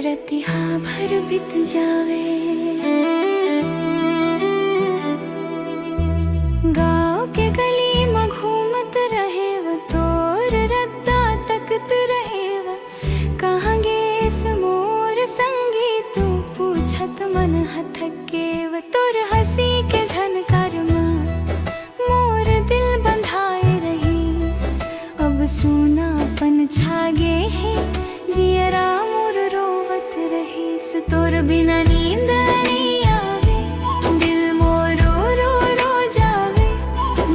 रतिहा भर बीत जावे। गाँव के गली में घूमत रहे वो तोर रद्दा तकत रहे वो। कहाँ गेस मोर संगी तू पूछत मन हथके वो। तोर हंसी के झनकार में मोर दिल बंधाए रहीस। अब सूनापन छागे है जियरा मोर रोवत रहीस। तोर बिना नींद नहीं आवे दिल मोर रो रो जावे।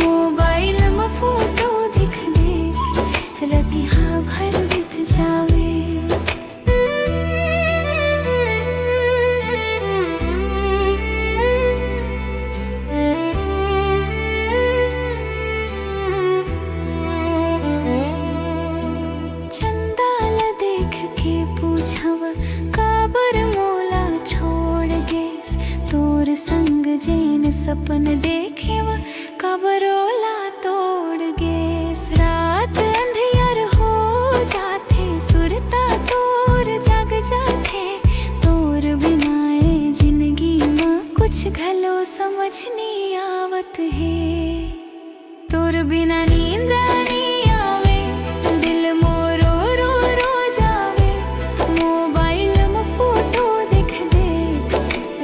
मोबाइल में फोटो दिख देख रतिहा भर बीत जावे। चंदाल देख के पूछव काबर मोला छोड़ गेस। तोर संग जैन सपन देखे वो कबरोला तोड़ गेस। रात अंधियार हो जाथे सुरता तोर जग जाथे। तोर बिनाए जिंदगी में कुछ घलो समझ नहीं आवत है। तोर बिना नींद नहीं आवे दिल मोर रो रो जावे। मोबाइल में फोटो देख देख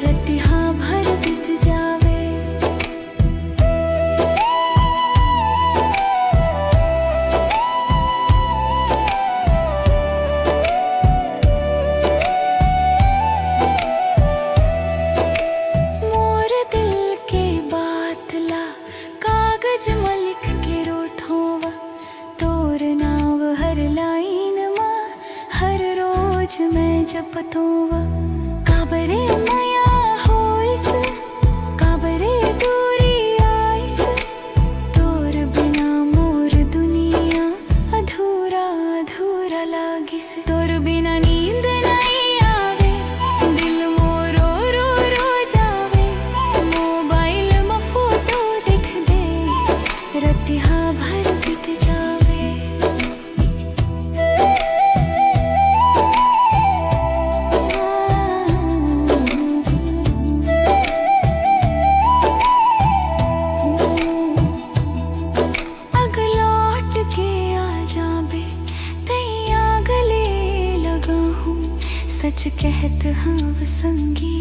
रतिहा भर बीत जावे। मोर दिल के बात ला कागज में लिख के रोठोवा। तोर नाव हर लाइन में हर रोज मैं जपतोवा। काबरे माया होइस काबरे दूरी आइस। तोर बिना मोर दुनिया अधूरा अधूरा लागिस। तोर बिना नींद नहीं आवे दिल मोर रो रो जावे। मोबाइल में फोटो देख दे रतिहा भर बीत जावे। अग लौट के आ जाबे तैया गले लगा हूँ। सच कहत हाँ वो संगी